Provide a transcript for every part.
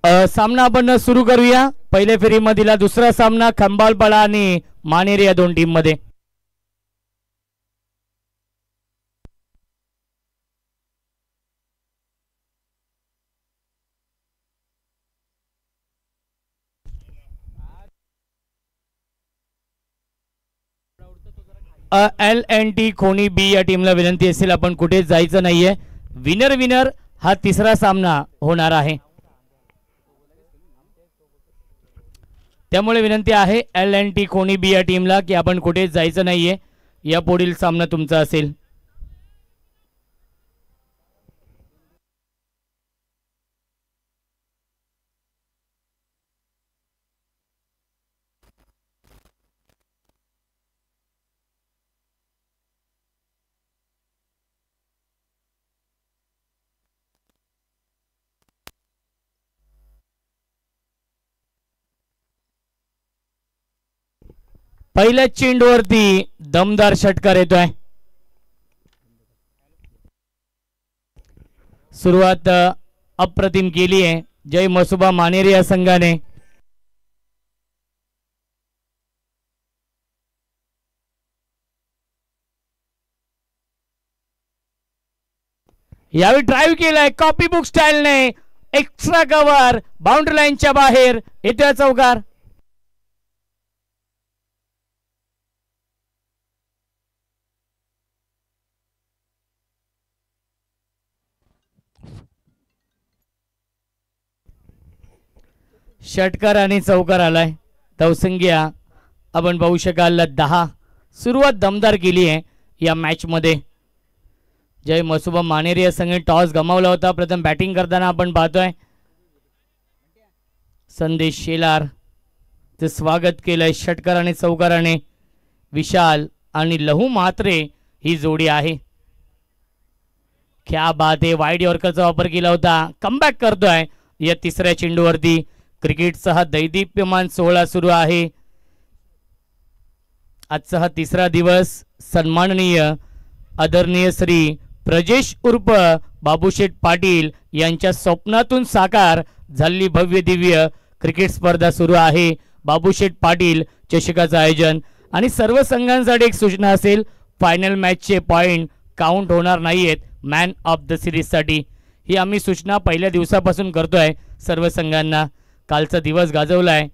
सामना आपण सुरू करूया. पहिल्या फेरीमधील दुसरा सामना खंबालपाडा आणि मानेरी या दोन टीम मध्ये. LNT खोनी बी या टीमला विनंती असेल आपण कुठे जायचं नाहीये. विनर विनर हा तिसरा सामना होणार आहे. त्यामुळे विनंती आहे LNT खोनी बी या टीमला की आपण कुठे जायचं नाहीये. या पुढील सामना तुमचा असेल. पहिल्या चेंडूवरती दमदार षटकार येतोय. सुरुवात अप्रतिम केली आहे जय मसोबा मानेरी या संघाने. यावेळी ड्राईव्ह केलाय कॉपी बुक स्टाईलने. एक्स्ट्रा कव्हर बाउंड्री लाईनच्या बाहेर येतोय चौकार. षटकार आणि चौकार आलाय. धावसंख्या आपण पाहू शकाल 10. सुरुवात दमदार केली आहे या मॅच मध्ये. जय मसोबा मानेरी या संघाने टॉस गमावला होता. प्रथम बॅटिंग करताना आपण पाहतोय संदेश शेलार ते स्वागत केलंय षटकार आणि चौकाराने. विशाल आणि लहू म्हात्रे ही जोडी आहे. क्या बात आहे. वाईड यॉर्करचा वापर केला होता. कमबॅक करतोय या तिसऱ्या चेंडूवरती. क्रिकेटचा हा दैदिप्यमान सोहळा सुरू आहे. आजचा हा तिसरा दिवस सन्माननीय आदरणीय श्री प्रजेश उर्फ बाबूशेठ पाटील यांच्या स्वप्नातून साकार झालेली भव्य दिव्य क्रिकेट स्पर्धा सुरू आहे. बाबूशेठ पाटील चषकाचं आयोजन. आणि सर्व संघांसाठी एक सूचना असेल, फायनल मॅचचे पॉइंट काउंट होणार नाहीयेत मॅन ऑफ द सिरीजसाठी. ही आम्ही सूचना पहिल्या दिवसापासून करतोय सर्व संघांना. कालचा दिवस गाजवलाय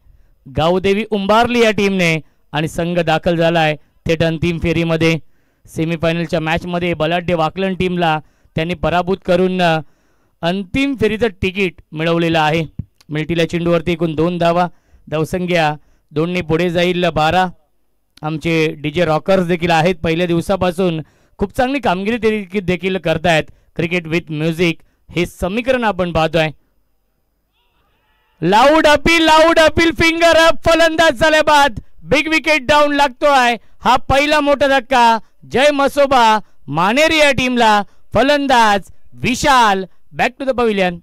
गावदेवी उंबारली या टीमने आणि संघ दाखल झालाय थेट अंतिम फेरीमध्ये. सेमीफायनलच्या मॅचमध्ये बलाढ्य वाकलन टीमला त्यांनी पराभूत करून अंतिम फेरीचं तिकीट मिळवलेलं आहे. मिल्टीला चेंडूवरती एकूण 2 धावा. धावसंख्या 2ने पुढे जाईल 12. आमचे DJ रॉकर्स देखील आहेत पहिल्या दिवसापासून खूप चांगली कामगिरी देखील करतायत. क्रिकेट विथ म्युझिक हे समीकरण आपण पाहतोय. Loud appeal finger up. फलंदाज झाल्या बाद बिग विकेट डाऊन लागतोय. हा पहिला मोठा धक्का जय मसोबा मानेरी या टीमला. फलंदाज विशाल बॅक टू द पवेलियन.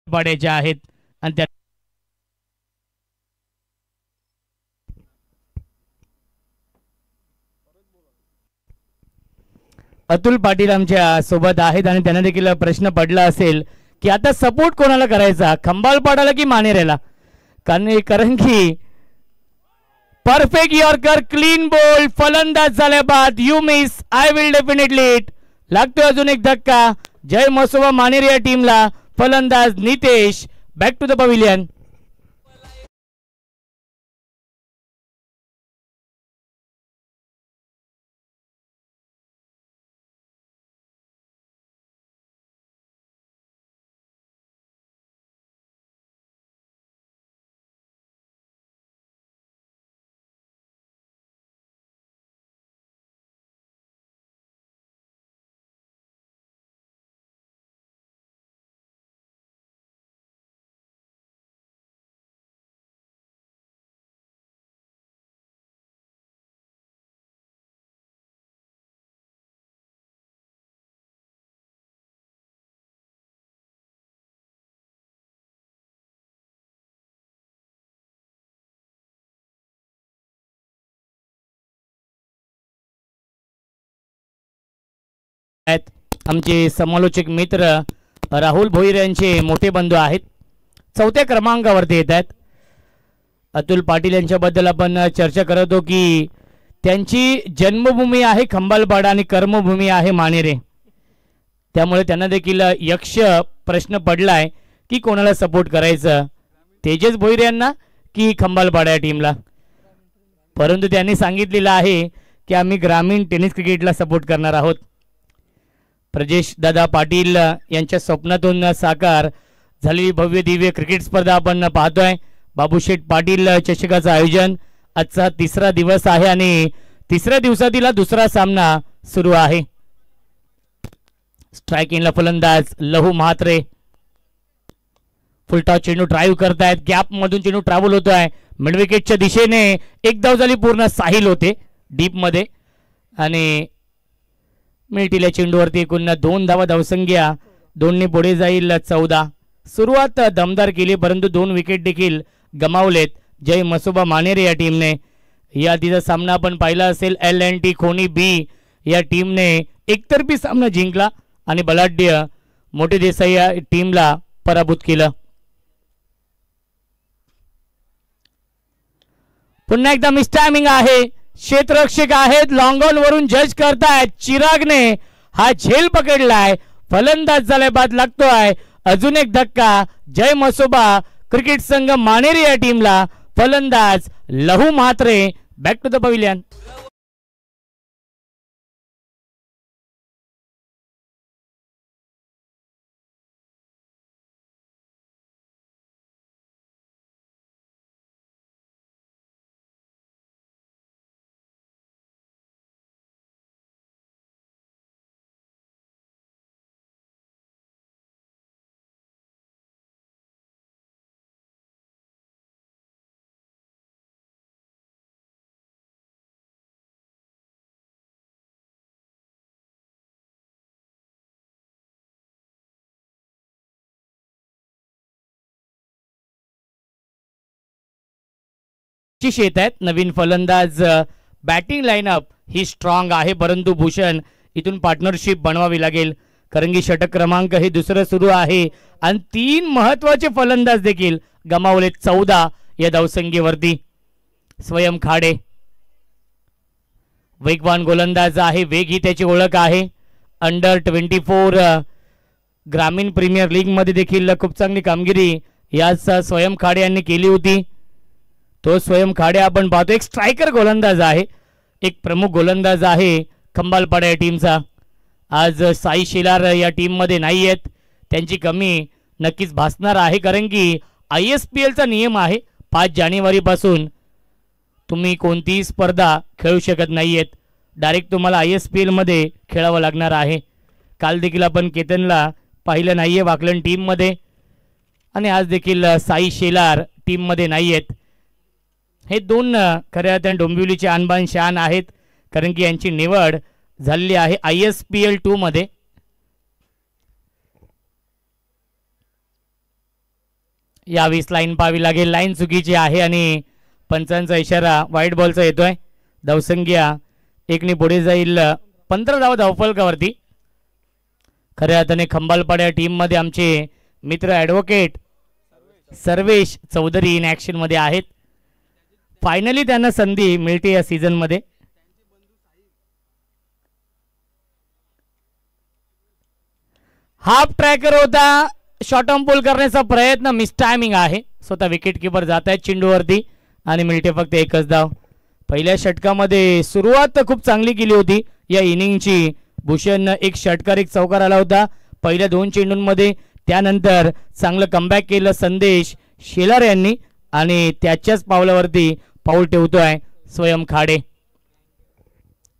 पाड्याच्या आहेत आणि त्या अतुल पाटील आमच्या सोबत आहेत आणि त्यांना देखील प्रश्न पडला असेल की आता सपोर्ट कोणाला करायचा, खंबालपाडाला की मानेरेला. कारण की परफेक्ट यॉर्कर क्लीन बॉल. फलंदाज झाल्या बाद you miss I will definitely it. लागतोय अजून एक धक्का जय मसोबा मानेरी या टीमला. फलंदाज Nitesh back to the pavilion. आहेत आमचे समालोचक मित्र राहुल भोईर यांचे मोठे बंधू आहेत, चौथ्या क्रमांकावरती येत आहेत. अतुल पाटील यांच्याबद्दल आपण चर्चा करत होतो की त्यांची जन्मभूमी आहे खंबालपाडा आणि कर्मभूमी आहे मानेरे, त्यामुळे त्यांना देखील यक्ष प्रश्न पडलाय की कोणाला सपोर्ट करायचं, तेजस भोईर यांना की खंबालपाडा या टीमला. परंतु त्यांनी सांगितलेलं आहे की आम्ही ग्रामीण टेनिस क्रिकेटला सपोर्ट करणार आहोत. प्रजेश दादा पाटील यांच्या स्वप्नातून साकार झालेली भव्य दिव्य क्रिकेट स्पर्धा आपण पाहतोय. बाबूशेठ पाटील चषकाचं आयोजन आजचा तिसरा दिवस आहे आणि तिसऱ्या दिवसातील दुसरा सामना सुरू आहे. स्ट्रायकिंगला फलंदाज लहू म्हात्रे, फुलटॉस चेंडू ड्राईव्ह करतायत, गॅप मधून चेंडू ट्रॅव्हल होतोय मिड विकेटच्या दिशेने. एक धाव झाली पूर्ण, साहिल होते डीप मध्ये आणि मिळतील चेंडूवरती एकूण 2 धावा धावसंख्या, 2 पुढे जाईल 14. सुरुवात दमदार केली परंतु 2 विकेट देखील गमावलेत जय मसोबा मानेरे या टीमने. या आधीचा सामना आपण पाहिला असेल, LNT खोनी बी या टीमने एकतर्फी सामना जिंकला आणि बलाढ्य मोठे देसाई या टीमला पराभूत केलं. पुन्हा एकदा मिसटायमिंग आहे, क्षेत्ररक्षक आहेत, लॉंग ऑन वरून जज करतायत. चिरागने हा झेल पकडलाय, फलंदाज झालाय, बाद लागतोय. अजून एक धक्का जय मसोबा क्रिकेट संघ मानेरे या टीमला. फलंदाज Lahu Mhatre, back to the pavilion. येत आहेत नवीन फलंदाज. बॅटिंग लाईनअप ही स्ट्रॉंग आहे परंतु भूषण इथून पार्टनरशिप बनवावी लागेल कारण की षटक क्रमांक हे दुसरं सुरू आहे आणि 3 महत्वाचे फलंदाज देखील गमावले 14 या धावसंख्येवरती. स्वयं खाडे वेगवान गोलंदाज आहे, वेग ही त्याची ओळख आहे. अंडर 24 ग्रामीण प्रीमियर लीग मध्ये देखील खूप चांगली कामगिरी याच स्वयं खाडे यांनी केली होती. तो स्वयं खाडे आपण पाहतो एक स्ट्रायकर गोलंदाज आहे, एक प्रमुख गोलंदाज आहे खंबालपाडा या टीमचा. आज साई शेलार या टीम मध्ये नाही आहेत, त्यांची कमी नक्कीच भासणार आहे कारण की ISPL चा नियम आहे 5 जानेवारी पासून तुम्ही कोणतीही स्पर्धा खेळू शकत नाहीयेत, डायरेक्ट तुम्हाला ISPL मध्ये खेळावं लागणार आहे. काल देखील आपण केतनला पाहिलं नाहीये वाकलन टीम मध्ये आणि आज देखील साई शेलार टीम मध्ये नाहीयेत. हे 2 खऱ्या अर्थाने डोंबिवलीचे आणबान शान आहेत कारण की यांची निवड झालेली आहे ISPL 2 मध्ये. यावेळेस लाईन पाहावी लागेल, लाईन चुकीची आहे आणि पंचांचा इशारा व्हाईट बॉलचा येतोय. धावसंख्या 1ने पुढे जाईल 15 धावा धावफलकावरती. खऱ्या अर्थाने खंबालपाडा टीम मध्ये आमचे मित्र ॲडव्होकेट सर्वेश चौधरी इन ॲक्शन मध्ये आहेत. फायनली त्यांना संधी मिळते या सीझन मध्ये. हाफ ट्रॅकर होता, शॉर्ट ऑन पुल करण्याचा प्रयत्न, मिस टायमिंग आहे. स्वतः विकेट किपर जात आहेत चेंडूवरती आणि मिळते फक्त एकच धाव. पहिल्या षटकामध्ये सुरुवात खूप चांगली केली होती या इनिंगची. भूषण एक षटकार एक चौकार आला होता पहिल्या 2 चेंडूंमध्ये. त्यानंतर चांगलं कमबॅक केलं संदेश शेलार यांनी आणि त्याच्याच पावलावरती पाऊल ठेवतोय स्वयं खाडे.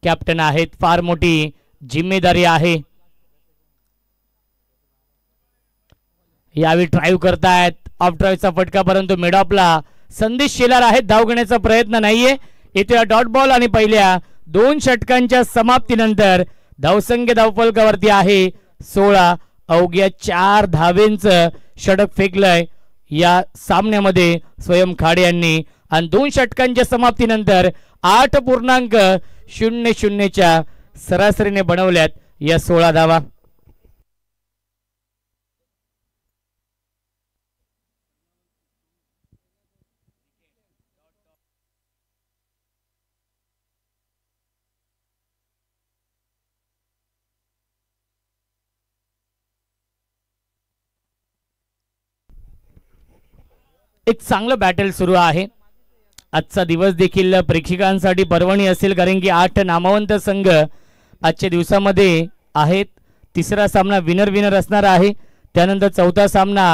कॅप्टन आहेत, फार मोठी जिम्मेदारी आहे. यावेळी ड्राईव्ह करतायत, ऑफ ड्राईव्हचा फटका परंतु मिड ऑफला संदेश शेलार आहेत. धाव घेण्याचा प्रयत्न नाहीये. येतो डॉट बॉल आणि पहिल्या 2 षटकांच्या समाप्तीनंतर धावसंख्या धावफलकावरती आहे 16. अवघ्या 4 धावेंचं षटक फेकलंय या सामन्यामध्ये स्वयं खाडे यांनी आणि 2 षटकांच्या समाप्तीनंतर 8.00 च्या सरासरीने बनवल्यात या 16 धावा. एक चांगलं बॅटल सुरू आहे. आजचा दिवस देखील प्रेक्षकांसाठी पर्वणी असेल, कारण की 8 नामवंत संघ आजच्या दिवसामध्ये आहेत. तिसरा सामना विनर विनर असणार आहे. त्यानंतर चौथा सामना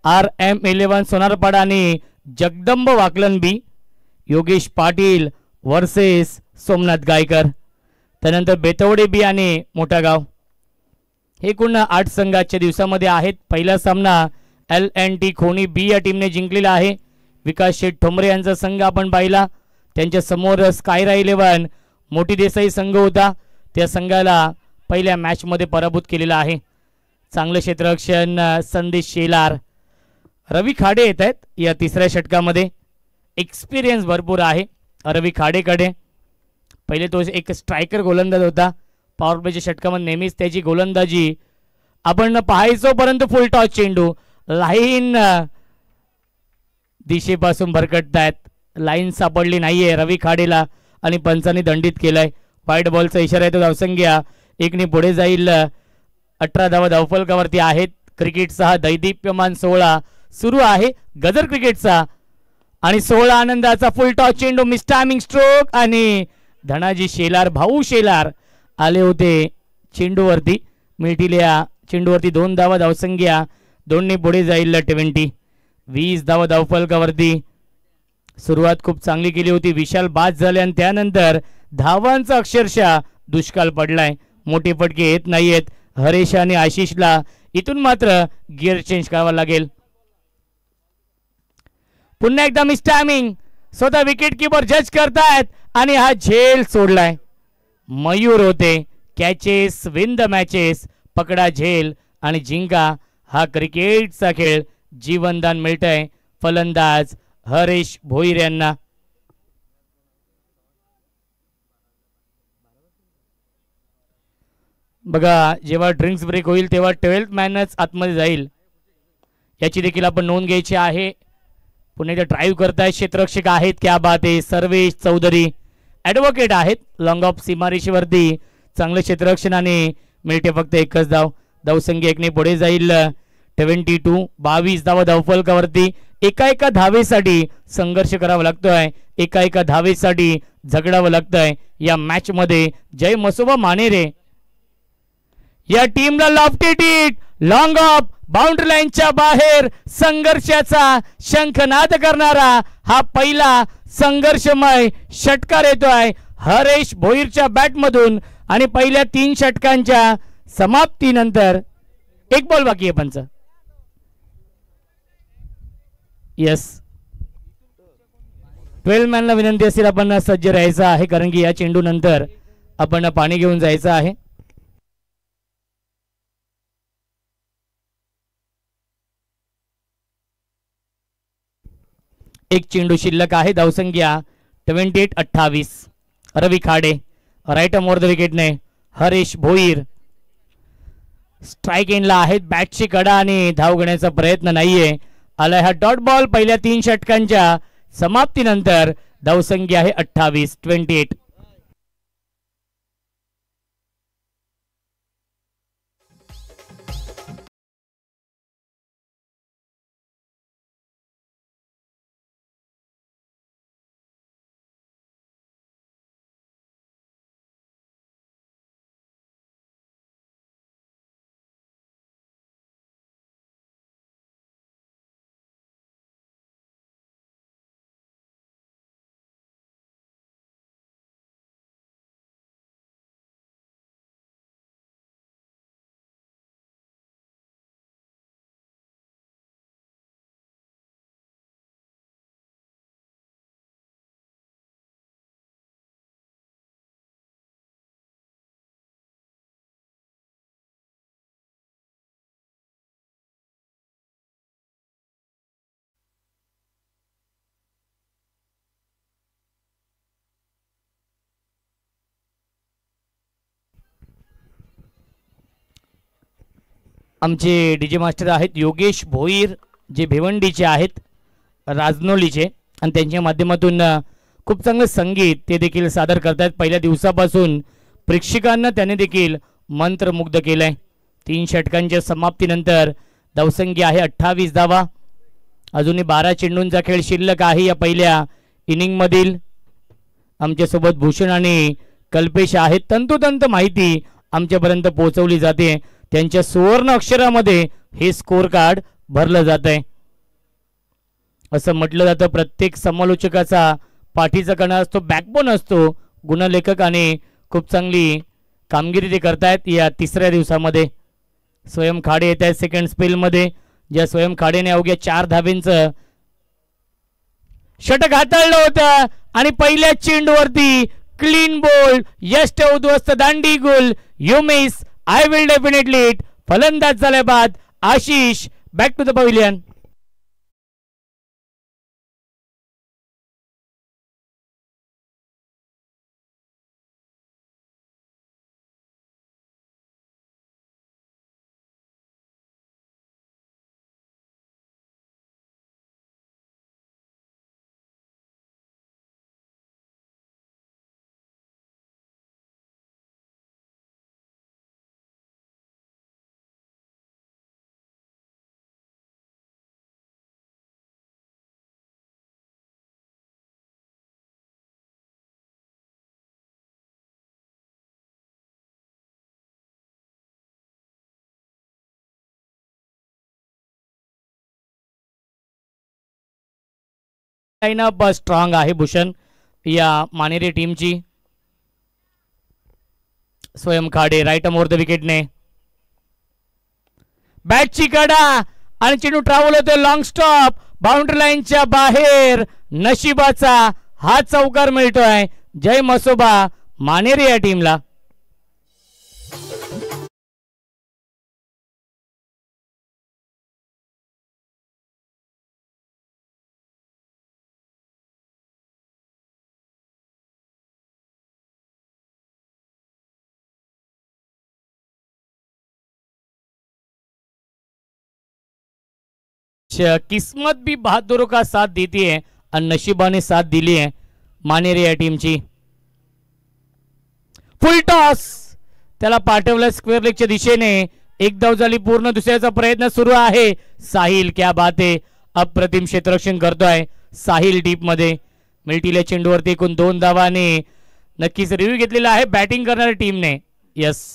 RM11 सोनारपाडा आणि जगदंब वाकलनबी, योगेश पाटील वर्सेस सोमनाथ गायकर. त्यानंतर बेतवडे बी आणि मोठा गाव. हे एकूण 8 संघ आजच्या दिवसामध्ये आहेत. पहिला सामना LNT खोणी बी या टीमने जिंकलेला आहे. विकास शेठ ठोंबरे यांचा संघ आपण पाहिला. त्यांच्या समोर स्कायरा 11 मोठी देसाई संघ होता. त्या संघाला पहिल्या मॅचमध्ये पराभूत केलेला आहे. चांगलं क्षेत्ररक्षण संदेश शेलार, रवी खाडे येत आहेत या तिसऱ्या षटकामध्ये. एक्सपिरियन्स भरपूर आहे रवी खाडेकडे. पहिले तो एक स्ट्रायकर गोलंदाज होता. पॉवर प्लेच्या षटकामध्ये नेहमीच त्याची गोलंदाजी आपण पाहायचो, परंतु फुल टॉस चेंडू लाईन दिशेपासून भरकटतायत. लाईन सापडली नाहीये रवी खाडेला आणि पंचांनी दंडित केलाय. व्हाईट बॉलचा इशारा येतो. धावसंख्या 1ने पुढे जाईल. 18 धावा धावफलकावरती आहेत. क्रिकेटचा हा दैदिप्यमान 16 सुरू आहे गजर क्रिकेटचा. आणि 16 आनंदाचा फुल टॉस चेंडू, मिस टायमिंग स्ट्रोक आणि धनाजी शेलार, भाऊ शेलार आले होते चेंडूवरती. मिळतील चेंडूवरती 2 धावा धावसंख्या 2ने पुढे जाईल 20 धावा धावफलकावरती. सुरुवात खूप चांगली केली होती. विशाल बाद झाले आणि त्यानंतर धावांचा अक्षरशः दुष्काळ पडलाय. मोठे फटके येत नाहीयेत. हरेश आणि आशिषला इथून मात्र गिअर चेंज करावा लागेल. पुन्हा एकदा मिस टायमिंग, स्वतः विकेट कीपर जज करतायत आणि हा झेल सोडलाय. मयूर होते. कॅचेस विन द मॅचेस, पकडा झेल आणि जिंका हा क्रिकेटचा खेळ. जीवनदान मिळतंय फलंदाज हरेश भोईर यांना. बघा, जेव्हा ड्रिंक्स ब्रेक होईल तेव्हा 12th मॅनच आतमध्ये जाईल, याची देखील आपण नोंद घ्यायची आहे. पुन्हा एकदा ड्राईव्ह करतायत क्षेत्ररक्षक आहेत. क्या बात आहे. सर्वेश चौधरी ॲडव्होकेट आहेत. लॉंग ऑफ सीमारेषेवरती चांगलं क्षेत्ररक्षण आणि मिळते फक्त एकच धाव. धावसंख्या 1ने पुढे जाईल 22 धावा धावफलकावरती. एका धावेसाठी संघर्ष करावा लागतोय. एका धावेसाठी झगडावं लागतंय या मॅच मध्ये. जय मसोबा मानेरे या टीमला lofted hit, long of, boundary लाईनच्या बाहेर संघर्षाचा शंखनाद करणारा हा पहिला संघर्षमय षटकार येतोय हरेश भोईरच्या बॅटमधून. आणि पहिल्या 3 षटकांच्या समाप्तीनंतर 1 बॉल बाकी आहे पंच. यस, 12 मॅनला विनंती असेल आपण सज्ज राहायचं आहे, कारण की या चेंडू नंतर आपण पाणी घेऊन जायचं आहे. एक चेंडू शिल्लक आहे. धावसंख्या 28. Ravi Khade right more the विकेटने. हरेश भोईर स्ट्राइक एंडला आहेत. बॅटची कडा आणि धाव घेण्याचा प्रयत्न नाहीये. आलाय हा डॉट बॉल पहिल्या 3 षटकांच्या समाप्तीनंतर. धावसंख्या आहे 28. आमचे डीजे मास्टर आहेत योगेश भोईर, जे भिवंडीचे आहेत, राजनोलीचे, आणि त्यांच्या माध्यमातून खूप चांगलं संगीत ते देखील सादर करतात. पहिल्या दिवसापासून प्रेक्षकांना त्याने देखील मंत्रमुग्ध केलंय. 3 षटकांच्या समाप्तीनंतर धावसंख्या आहे 28 धावा. अजूनही 12 चेंडूंचा खेळ शिल्लक आहे या पहिल्या इनिंगमधील. आमच्यासोबत भूषण आणि कल्पेश आहेत. तंतोतंत माहिती आमच्यापर्यंत पोहोचवली जाते. त्यांच्या सुवर्ण अक्षरामध्ये हे स्कोर कार्ड भरलं जात आहे. असं म्हटलं जातं प्रत्येक समालोचकाचा पाठीचा कणा असतो, बॅकबोन असतो. गुणलेखक आणि खूप चांगली कामगिरी ते करतायत या तिसऱ्या दिवसामध्ये. स्वयं खाडे येत आहेत सेकंड स्पेलमध्ये, ज्या स्वयं खाडेने अवघ्या 4 धाब्यांचं षटक हाताळलं होतं आणि पहिल्या चेंडूवरती क्लीन बोल्ड, यश उद्ध्वस्त दांडी गुल, you miss, I will definitely it. फलंदाज झाल्या बाद Ashish, back to the pavilion. Lineup strong आहे भूषण या मानेरे टीमची. Swayam Khade right more the विकेटने बॅटची कडा आणि चेंडू ट्रॅव्हल होतो लॉंग स्टॉप, बाउंड्री लाईनच्या बाहेर. नशिबाचा हा चौकार मिळतोय. जय मसोबा मानेरे या टीमला. किस्मत भी बहादुरों का साथ देती है और नशिबाने साथ दिली है मानेरे या टीमची. फुल टॉस त्याला पाठवलं स्क्वेअर लेगच्या दिशेने. एक धाव झाली पूर्ण. दुसऱ्याचा प्रयत्न सुरू आहे. साहिल क्या बात आहे, अप्रतिम क्षेत्ररक्षण करतोय साहिल डीप मध्ये. मिल्टील्या चेंडूवरती एकूण 2 धावाने नक्कीच रिव्ह्यू घेतलेला आहे बॅटिंग करणाऱ्या टीमने. यस,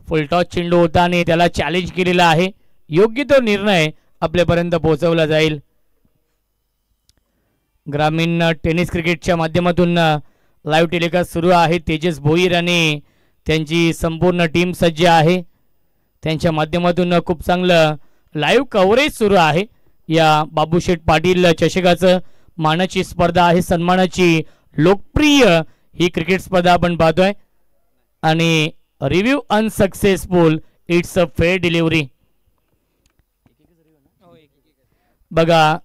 फुल टॉस चेंडू होता आणि त्याला चॅलेंज केलेला आहे. योग्य तो निर्णय आपल्यापर्यंत पोहोचवला जाईल. ग्रामीण टेनिस क्रिकेटच्या माध्यमातून लाईव्ह टेलिकास्ट सुरू आहे. तेजस भोईर आणि त्यांची संपूर्ण टीम सज्ज आहे. त्यांच्या माध्यमातून खूप चांगलं लाईव्ह कव्हरेज सुरू आहे. या बाबूशेठ पाटील चषकाचं मानाची स्पर्धा आहे. सन्मानाची लोकप्रिय ही क्रिकेट स्पर्धा आपण पाहतोय. आणि review unsuccessful, it's a fair delivery. बघा,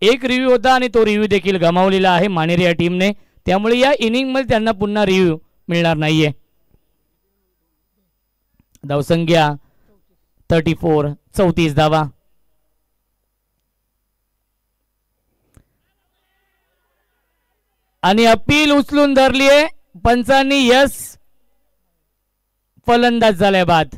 एक रिव्ह्यू होता आणि तो रिव्ह्यू देखील गमावलेला आहे मानेरे या टीमने. त्यामुळे या इनिंग मध्ये त्यांना पुन्हा रिव्ह्यू मिळणार नाहीये. धावसंख्या 34 धावा. आणि अपील उचलून धरलीये पंचांनी. यस, फलंदाज झाल्या बाद.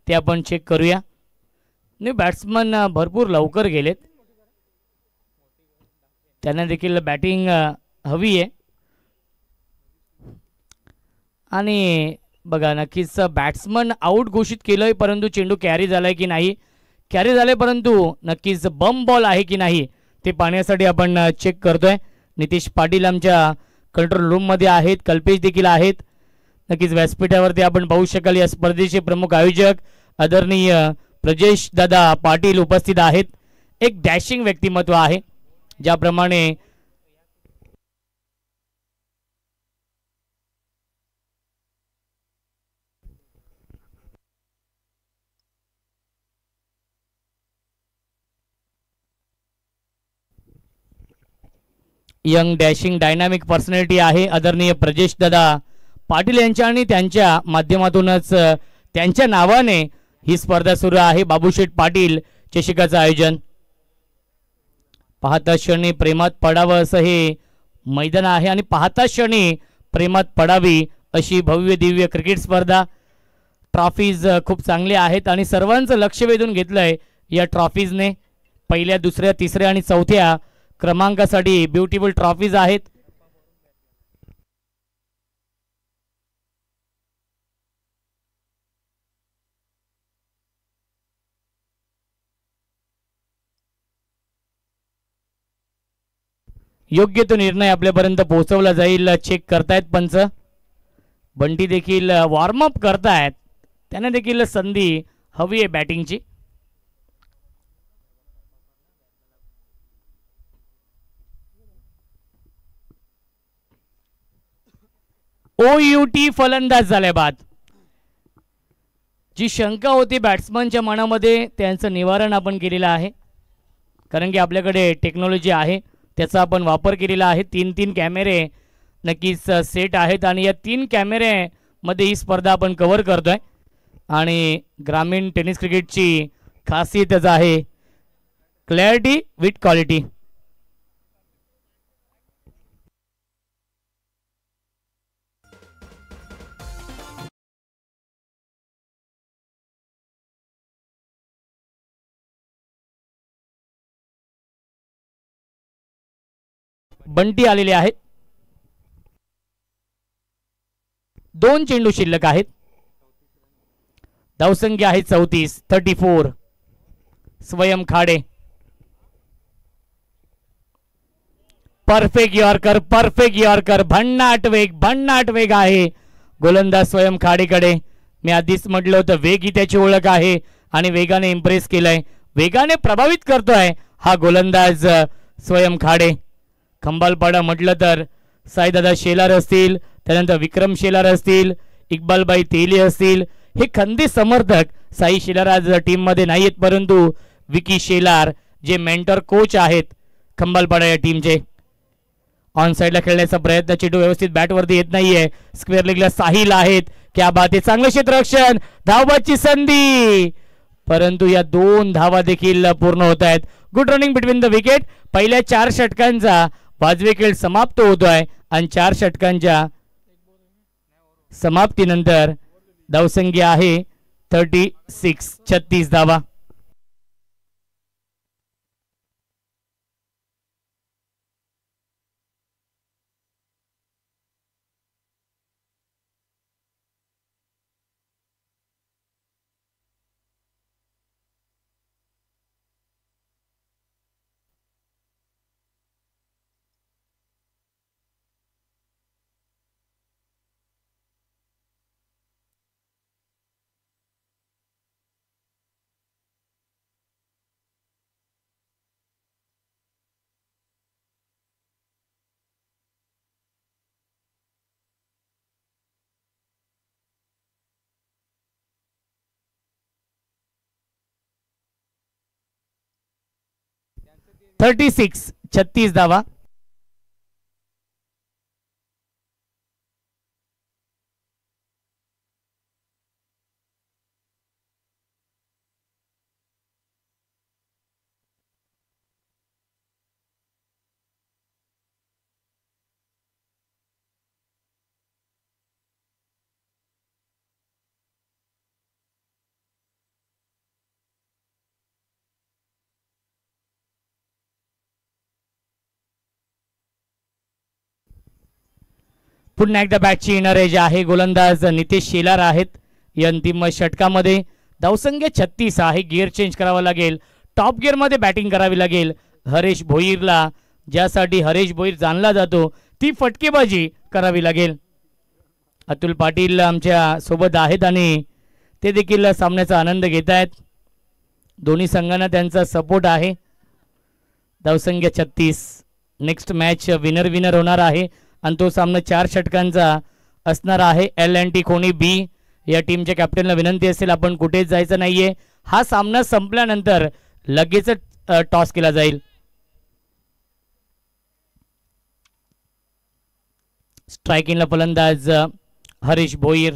ते आपण चेक करूया. नाही, बॅट्समन भरपूर लवकर गेलेत. त्यांना देखील बॅटिंग हवी आहे. आणि बघा, नक्कीच बॅट्समन आउट घोषित केलंय, परंतु चेंडू कॅरी झालाय की नाही, कॅरी झालाय परंतु नक्कीच बम बॉल आहे की नाही ते पाहण्यासाठी आपण चेक करतोय. नितेश पाटील आमच्या कंट्रोल रूम मध्ये आहेत. कल्पेश देखील आहेत. नक्कीच व्यासपीठावरती आपण पाहू शकाल या स्पर्धेचे प्रमुख आयोजक आदरणीय प्रजेश दादा पाटील उपस्थित आहेत. एक डॅशिंग व्यक्तिमत्व आहे. ज्याप्रमाणे यंग डॅशिंग डायनामिक पर्सनॅलिटी आहे आदरणीय प्रजेश दादा पाटील यांच्या आणि त्यांच्या माध्यमातूनच त्यांच्या नावाने ही स्पर्धा सुरू आहे. बाबूशेठ पाटील चषकाचं आयोजन. पाहता क्षणी प्रेमात पडावं असं हे मैदान आहे आणि पाहता क्षणी प्रेमात पडावी अशी भव्य दिव्य क्रिकेट स्पर्धा. ट्रॉफीज खूप चांगले आहेत आणि सर्वांचं लक्ष वेधून घेतलंय या ट्रॉफीजने. पहिल्या, दुसऱ्या, तिसऱ्या आणि चौथ्या क्रमांकासाठी ब्युटिफुल ट्रॉफीज आहेत. योग्य तो निर्णय आपल्यापर्यंत पोहोचवला जाईल. चेक करतायत पंच. बंटी देखील वॉर्मअप करतायत. त्यांना देखील संधी हवी आहे बॅटिंगची. OUT फलंदाज झाल्या बाद. जी शंका होती बॅट्समनच्या मनामध्ये त्यांचं निवारण आपण केलेलं आहे. कारण की आपल्याकडे टेक्नॉलॉजी आहे त्याचा आपण वापर केलेला आहे. 3 कॅमेरे नक्कीच सेट आहेत आणि या 3 कॅमेऱ्यामध्ये ही स्पर्धा आपण कव्हर करतोय. आणि ग्रामीण टेनिस क्रिकेटची खासियतच आहे क्लॅरिटी विथ क्वालिटी. बंटी आलेले आहेत. 2 चेंडू शिल्लक आहेत. धावसंख्या आहे 34. स्वयं खाडे. Perfect yorker. भन्नाट वेग आहे गोलंदाज स्वयं खाडेकडे. मी आधीच म्हटलं होतं वेग ही त्याची ओळख आहे आणि वेगाने इम्प्रेस केलंय. वेगाने प्रभावित करतोय हा गोलंदाज स्वयं खाडे. खंबालपाडा म्हटलं तर साईदादा शेलार असतील, त्यानंतर विक्रम शेलार असतील, इक्बालबाई तेली असतील. हे खंदी समर्थक साई शेलार आज टीम मध्ये नाहीत, परंतु विकी शेलार जे मेंटर कोच आहेत खंबालपाडा या टीमचे. ऑन साइडला खेळण्याचा प्रयत्न. चेंडू व्यवस्थित बॅटवरती येत नाहीये. स्क्वेअर लेगला साहिल आहेत. क्या बात आहे. चांगलं क्षेत्ररक्षण. धावबाची संधी, परंतु या 2 धावा देखील पूर्ण होत आहेत. Good running between the wicket. पहिल्या 4 षटकांचा वाजवी खेळ समाप्त होतोय आणि 4 षटकांच्या समाप्तीनंतर धावसंख्या आहे 36 धावा. छत्तीस धावा. पुन्हा एकदा बॅटची इनर एज आहे. गोलंदाज नितेश शेलार आहेत या अंतिम षटकामध्ये. धावसंख्या 36 आहे. गिअर चेंज करावा लागेल. टॉप गिअर मध्ये बॅटिंग करावी लागेल हरेश भोईरला. ज्यासाठी हरेश भोईर जाणला जातो ती फटकेबाजी करावी लागेल. अतुल पाटील आमच्या सोबत आहेत आणि ते देखील सामन्याचा आनंद घेत आहेत. दोन्ही संघांना त्यांचा सपोर्ट आहे. धावसंख्या 36. नेक्स्ट मॅच विनर विनर होणार आहे आणि तो सामना 4 षटकांचा असणार आहे. L&T खोणी बी या टीमच्या कॅप्टनला विनंती असेल आपण कुठेच जायचं नाहीये. हा सामना संपल्यानंतर लगेच टॉस केला जाईल. स्ट्रायकिंगला फलंदाज हरीश भोईर.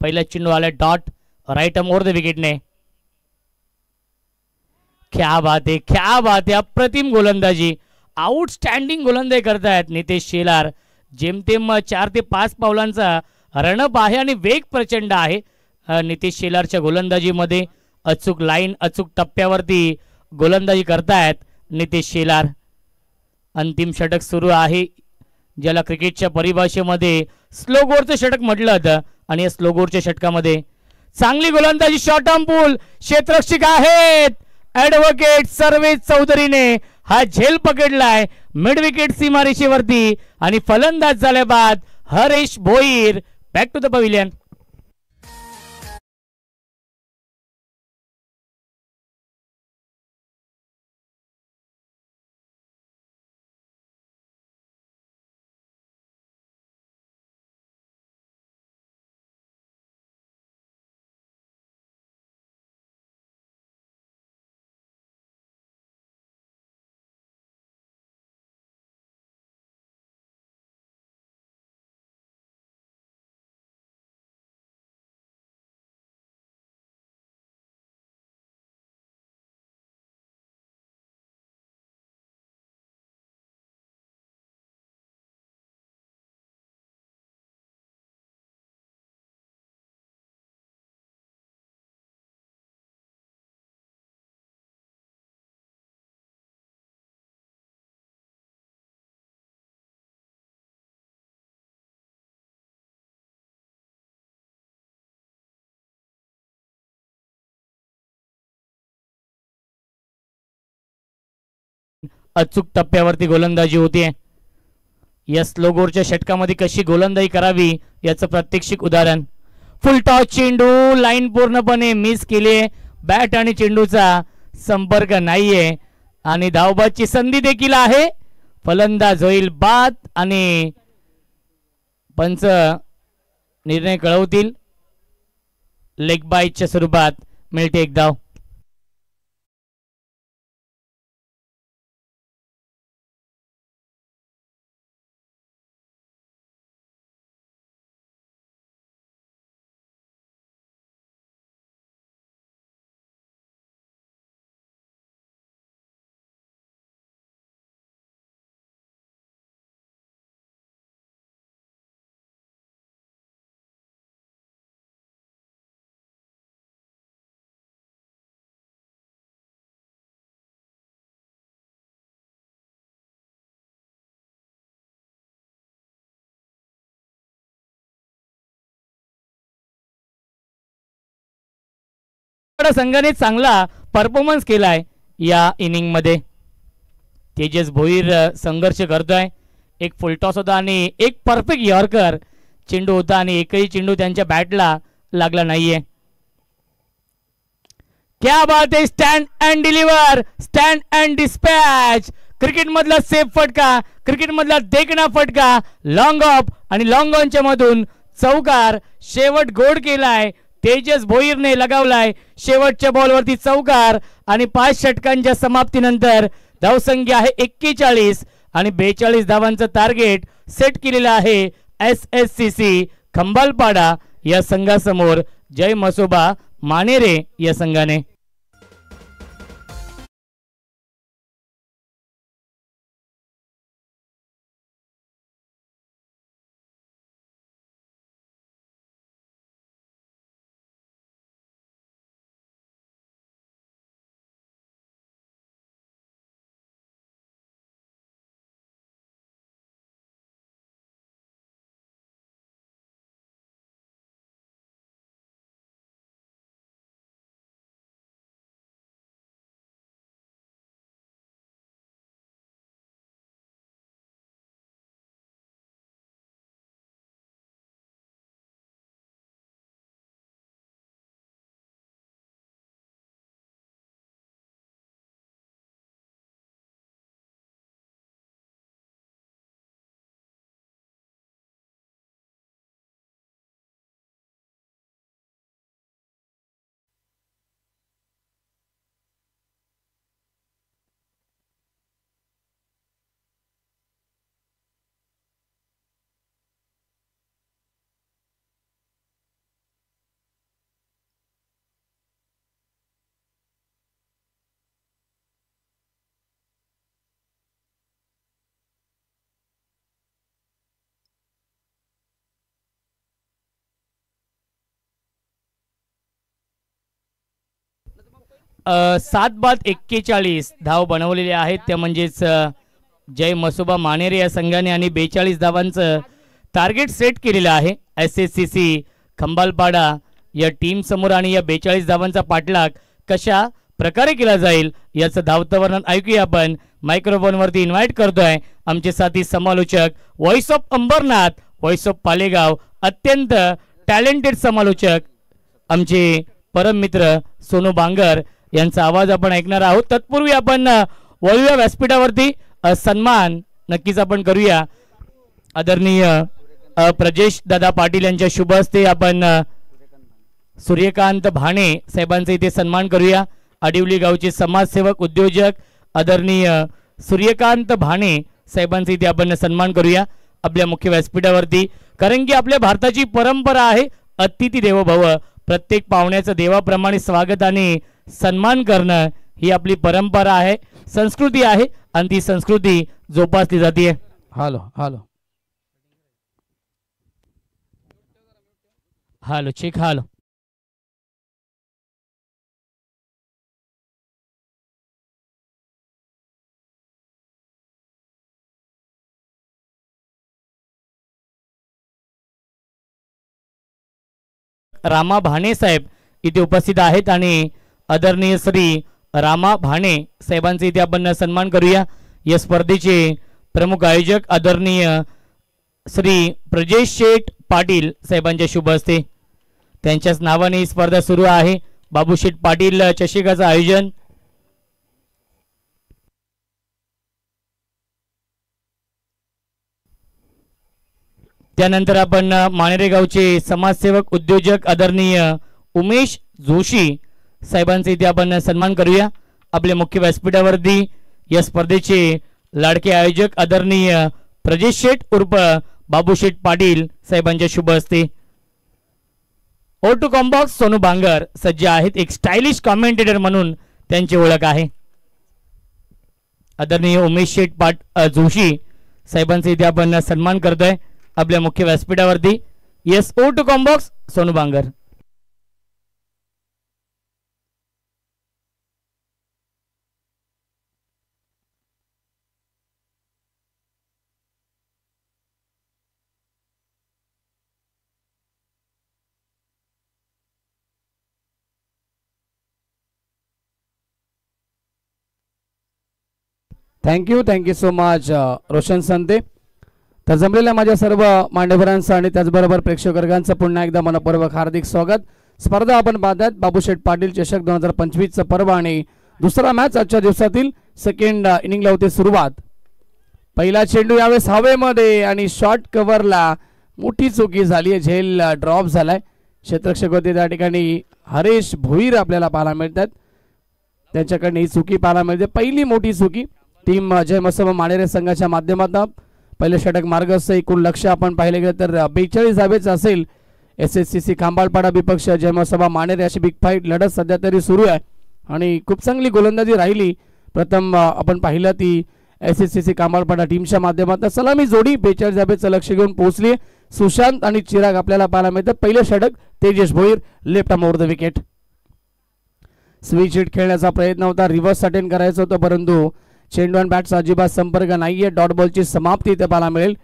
पहिला चेंडू आला डॉट राईट ओव्हर द विकेटने. क्या बात है, क्या बात है. अप्रतिम गोलंदाजी, आउटस्टँडिंग गोलंदाजी करतायत नितेश शेलार. जेमतेम 4 ते 5 पावलांचा रणप आहे आणि वेग प्रचंड आहे नितेश शेलारच्या गोलंदाजीमध्ये. अचूक लाईन, अचूक टप्प्यावरती गोलंदाजी करतायत नितेश शेलार. अंतिम षटक सुरू आहे, ज्याला क्रिकेटच्या परिभाषेमध्ये स्लो गोरचं षटक म्हटलं जातं. आणि या स्लो गोरच्या षटकामध्ये चांगली गोलंदाजी, शॉर्ट आर्म पुल, क्षेत्ररक्षक आहेत ॲडव्होकेट सर्वेश चौधरीने हा झेल पकडलाय मिड विकेट सीमारेषेवरती आणि फलंदाज झाल्या बाद Harish Bhoir. Back to the pavilion. अचूक टप्प्यावरती गोलंदाजी होते. या स्लो गोरच्या षटकामध्ये कशी गोलंदाजी करावी याचं प्रात्यक्षिक उदाहरण. फुल टॉस चेंडू, लाईन पूर्णपणे मिस केली. बॅट आणि चेंडूचा संपर्क नाहीये आणि धावबादची संधी देखील आहे. फलंदाज होईल बाद आणि पंच निर्णय कळवतील. लेग बाईटच्या स्वरूपात मिळते एक धाव. संघाने चांगला परफॉर्मन्स केलाय या इनिंग मध्ये. तेजस भोईर संघर्ष करतोय. एक फुलटॉस होता आणि एक परफेक्ट यॉर्कर चेंडू होता आणि एकही चेंडू त्यांच्या बॅटला लागला नाहीये. क्या बात है, stand and deliver, stand and dispatch. Cricket मधला सेफ फटका, क्रिकेट मधला देखणा फटका, लॉंग ऑफ आणि लॉंग ऑनच्या मधून चौकार. शेवट गोड केलाय तेजस भोईरने, लगावलाय शेवटच्या बॉलवरती चौकार. आणि 5 षटकांच्या समाप्तीनंतर धावसंख्या आहे 41 आणि 42 धावांचं टार्गेट सेट केलेलं आहे SSCC खंबालपाडा या संघासमोर. जय मसोबा मानेरे या संघाने. 7 बाद 41 धाव बनवलेले आहेत, त्या म्हणजेच जय मसोबा मानेरे या संघाने आणि 42 धावांचं टार्गेट सेट केलेलं आहे SSCC खंबालपाडा या टीम समोर. आणि या 42 धावांचा पाठलाग कशा प्रकारे केला जाईल याचं धावतं वर्णन ऐकूया आपण. मायक्रोफोनवरती इन्व्हाइट करतोय आमचे साथी समालोचक, voice of Ambernath, voice of Palegaon, अत्यंत टॅलेंटेड समालोचक आमचे परम मित्र सोनू बांगर यांचा आवाज आपण ऐकणार आहोत. तत्पूर्वी आपण वळूया व्यासपीठावरती, सन्मान नक्कीच आपण करूया. आदरणीय प्रजेश दादा पाटील यांच्या शुभ हस्ते आपण सूर्यकांत भाणे साहेबांचा इथे सन्मान करूया. आडिवली गावचे समाजसेवक उद्योजक आदरणीय सूर्यकांत भाणे साहेबांचा इथे आपण सन्मान करूया आपल्या मुख्य व्यासपीठावरती. कारण की आपल्या भारताची परंपरा आहे अतिथी देवो भव, प्रत्येक पाहुण्याचं देवाप्रमाणे स्वागत आणि सन्मान करणं ही आपली परंपरा आहे, संस्कृती आहे आणि ती संस्कृती जोपासली जाते. Hello hello hello check hello. Rama Bhane saheb इथे उपस्थित आहेत आणि आदरणीय श्री रामा भाणे साहेबांचे इथे आपण सन्मान करूया. या स्पर्धेचे प्रमुख आयोजक आदरणीय श्री प्रजेश शेठ पाटील साहेबांच्या शुभ हस्ते, त्यांच्याच नावाने ही स्पर्धा सुरू आहे. बाबू शेठ पाटील चषकाचं आयोजन. त्यानंतर आपण मानेरे गावचे समाजसेवक उद्योजक आदरणीय उमेश जोशी साहेबांचे इथे आपण सन्मान करूया आपल्या मुख्य व्यासपीठावरती. या स्पर्धेचे लाडके आयोजक आदरणीय प्रजेश शेठ उर्फ बाबू शेठ पाटील साहेबांच्या शुभ हस्ते. O2 कॉम्बॉक्स सोनू बांगर सज्ज आहेत, एक स्टायलिश कॉमेंटेटर म्हणून त्यांची ओळख आहे. आदरणीय उमेश शेठ जोशी साहेबांचे इथे आपण सन्मान करतोय आपल्या मुख्य व्यासपीठावरती. येस O2 कॉम्बॉक्स सोनू बांगर. थँक्यू सो मच रोशन संते. तर जमलेल्या माझ्या सर्व मान्यवरांचं आणि त्याचबरोबर प्रेक्षकवर्गांचं पुन्हा एकदा मनपूर्वक हार्दिक स्वागत. स्पर्धा आपण पाहतात बाबूशेठ पाटील चषक 2025चं पर्व आणि दुसरा मॅच आजच्या दिवसातील सेकंड इनिंगला होते सुरुवात. पहिला चेंडू यावेळेस हवेमध्ये आणि शॉर्ट कव्हरला मोठी चुकी झाली आहे, झेल ड्रॉप झालाय. क्षेत्ररक्षक होते त्या ठिकाणी हरेश भोईर आपल्याला पाहायला मिळतात, त्यांच्याकडे ही चुकी पाहायला मिळते. पहिली मोठी चुकी टीम जय मसोबा मानेरे संघाच्या माध्यमातून पहिले षटक मार्गस्थ. एकूण लक्ष आपण पाहिले गेलं तर 42 धावेचं असेल. SSCC खांबाळपाडा विपक्ष जय मसोबा मानेरे अशी बिग फाईट लढत सध्या तरी सुरू आहे आणि खूप चांगली गोलंदाजी राहिली. प्रथम आपण पाहिलं ती SSCC खांबाळपाडा टीमच्या माध्यमातून सलामी जोडी 42 धावेचं लक्ष घेऊन पोहोचली. सुशांत आणि चिराग आपल्याला पाहायला मिळतात. पहिले षटक Tejas Bhoir left arm over the wicket. Switch hit खेळण्याचा प्रयत्न होता, रिव्हर्स अटेंड करायचं होतं परंतु चेंडू आणि बॅटचा अजिबात संपर्क नाहीये. डॉट बॉलची समाप्ती इथे पाहायला मिळेल.